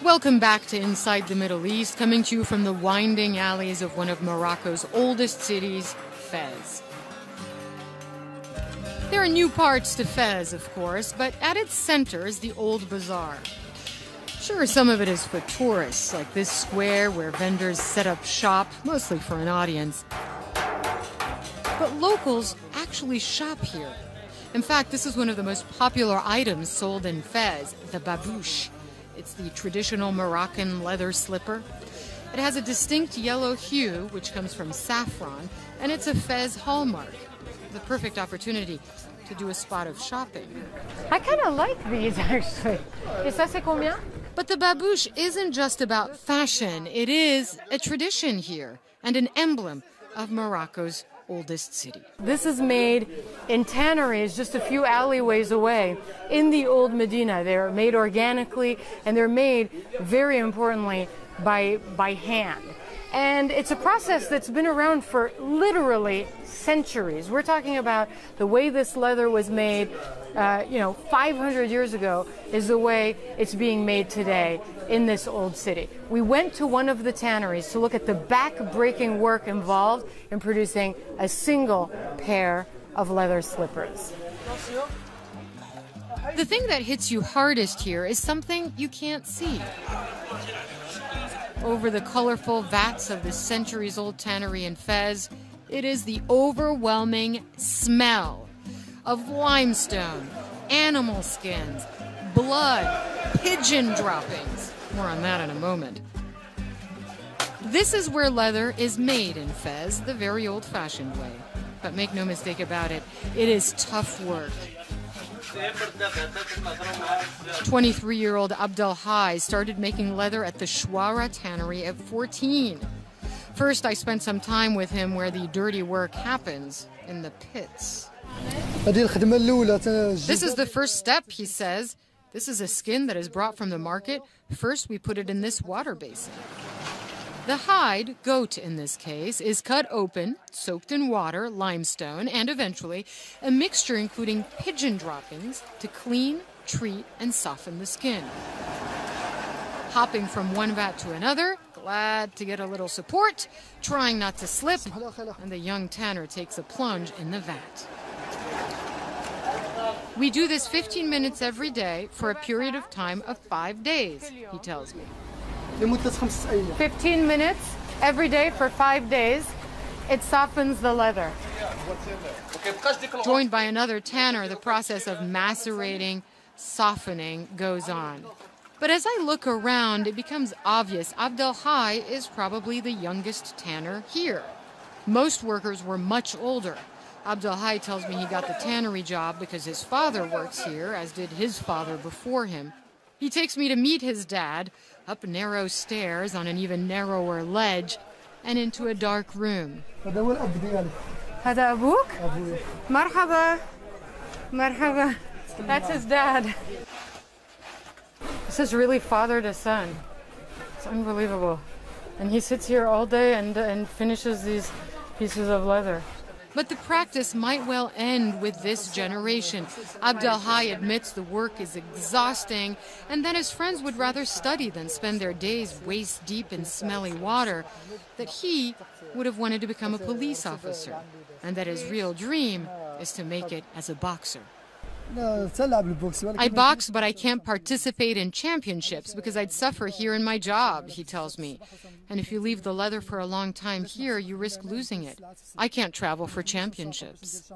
Welcome back to Inside the Middle East, coming to you from the winding alleys of one of Morocco's oldest cities, Fez. There are new parts to Fez, of course, but at its center is the old bazaar. Sure, some of it is for tourists, like this square where vendors set up shop, mostly for an audience. But locals actually shop here. In fact, this is one of the most popular items sold in Fez, the babouche. It's the traditional Moroccan leather slipper. It has a distinct yellow hue, which comes from saffron, and it's a Fez hallmark. The perfect opportunity to do a spot of shopping. I kind of like these, actually. Et ça, c'est combien? But the babouche isn't just about fashion. It is a tradition here and an emblem of Morocco's oldest city. This is made in tanneries just a few alleyways away in the old Medina. They're made organically, and they're made, very importantly, by hand. And it's a process that's been around for literally centuries. We're talking about the way this leather was made, 500 years ago is the way it's being made today in this old city. We went to one of the tanneries to look at the back-breaking work involved in producing a single pair of leather slippers. The thing that hits you hardest here is something you can't see. Over the colorful vats of the centuries-old tannery in Fez, it is the overwhelming smell of limestone, animal skins, blood, pigeon droppings. More on that in a moment. This is where leather is made in Fez, the very old-fashioned way. But make no mistake about it, it is tough work. 23-year-old Abdelhai started making leather at the Shwara tannery at 14. First, I spent some time with him where the dirty work happens, in the pits. This is the first step, he says. This is a skin that is brought from the market. First, we put it in this water basin. The hide, goat in this case, is cut open, soaked in water, limestone, and eventually a mixture including pigeon droppings to clean, treat, and soften the skin. Hopping from one vat to another, glad to get a little support, trying not to slip, and the young tanner takes a plunge in the vat. We do this 15 minutes every day for a period of time of 5 days, he tells me. 15 minutes every day for 5 days. It softens the leather. Joined by another tanner, the process of macerating, softening goes on. But as I look around, it becomes obvious Abdelhai is probably the youngest tanner here. Most workers were much older. Abdelhai tells me he got the tannery job because his father works here, as did his father before him. He takes me to meet his dad, up narrow stairs on an even narrower ledge, and into a dark room. هذا أبوك؟ مرحبا. مرحبا. That's his dad. This is really father to son. It's unbelievable. And he sits here all day and finishes these pieces of leather. But the practice might well end with this generation. Abdelhai admits the work is exhausting and that his friends would rather study than spend their days waist deep in smelly water, that he would have wanted to become a police officer, and that his real dream is to make it as a boxer. I box, but I can't participate in championships because I'd suffer here in my job, he tells me. And if you leave the leather for a long time here, you risk losing it. I can't travel for championships.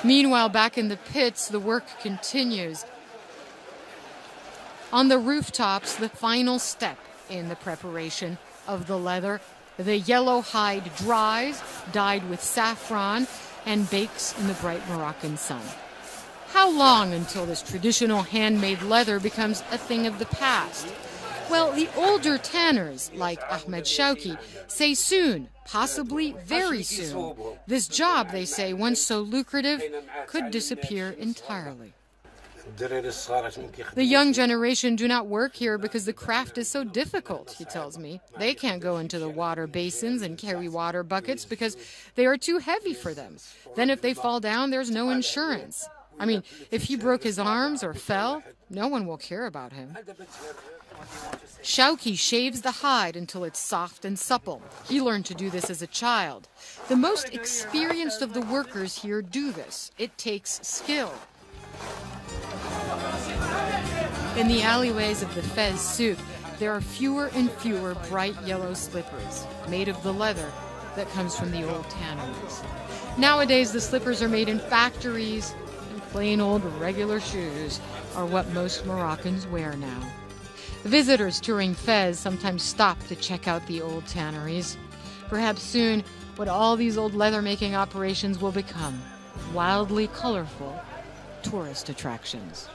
Meanwhile, back in the pits, the work continues. On the rooftops, the final step in the preparation of the leather. The yellow hide dries, dyed with saffron, and bakes in the bright Moroccan sun. How long until this traditional handmade leather becomes a thing of the past? Well, the older tanners, like Ahmed Shawki, say soon, possibly very soon. This job, they say, once so lucrative, could disappear entirely. The young generation do not work here because the craft is so difficult, he tells me. They can't go into the water basins and carry water buckets because they are too heavy for them. Then if they fall down, there's no insurance. I mean, if he broke his arms or fell, no one will care about him. Shauki shaves the hide until it's soft and supple. He learned to do this as a child. The most experienced of the workers here do this. It takes skill. In the alleyways of the Fez souk, there are fewer and fewer bright yellow slippers made of the leather that comes from the old tanneries. Nowadays, the slippers are made in factories, and plain old regular shoes are what most Moroccans wear now. Visitors touring Fez sometimes stop to check out the old tanneries. Perhaps soon, what all these old leather-making operations will become, wildly colorful tourist attractions.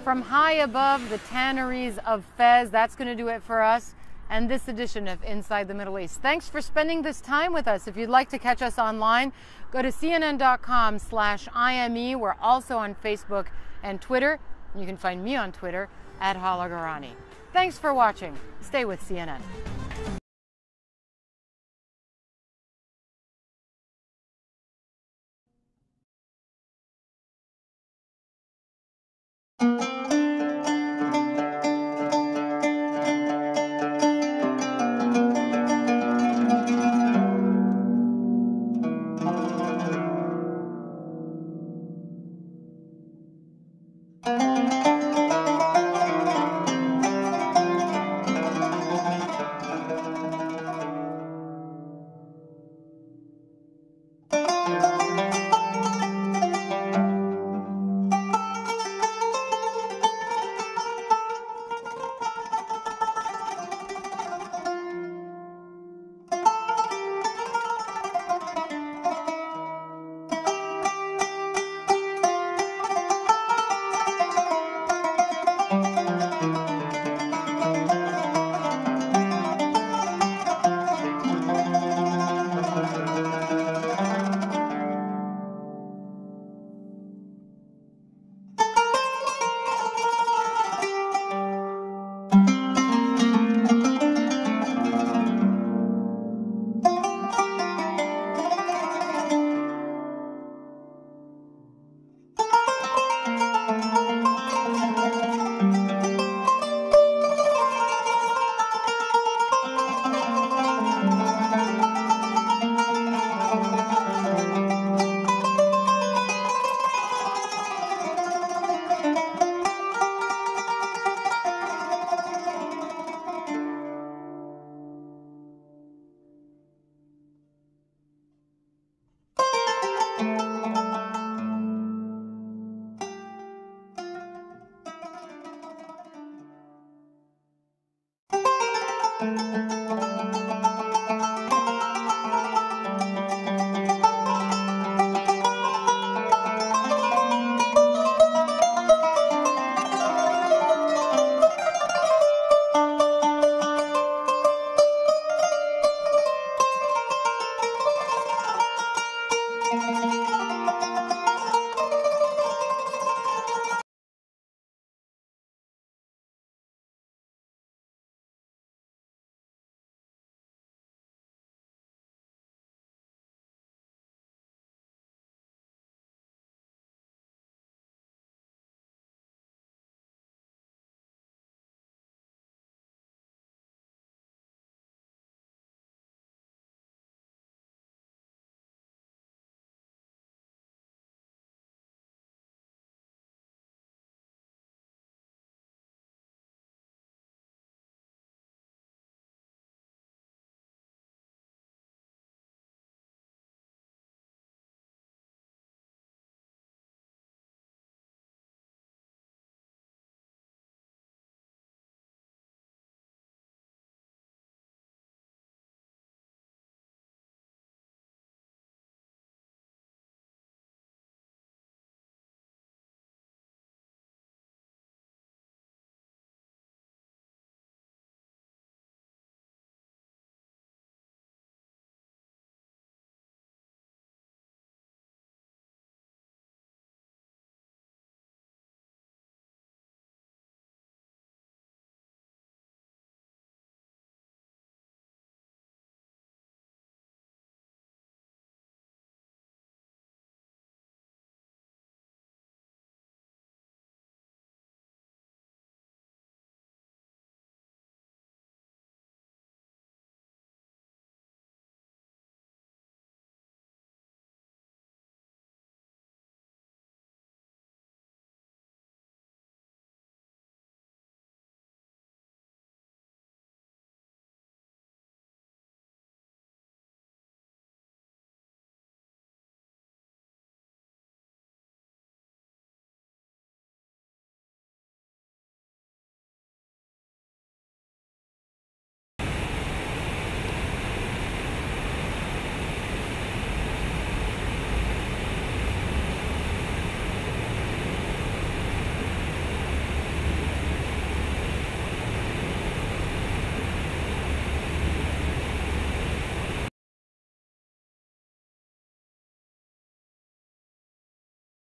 From high above the tanneries of Fez, that's going to do it for us and this edition of Inside the Middle East. Thanks for spending this time with us. If you'd like to catch us online, go to cnn.com/IME. We're also on Facebook and Twitter. You can find me on Twitter @Halagarani. Thanks for watching. Stay with CNN.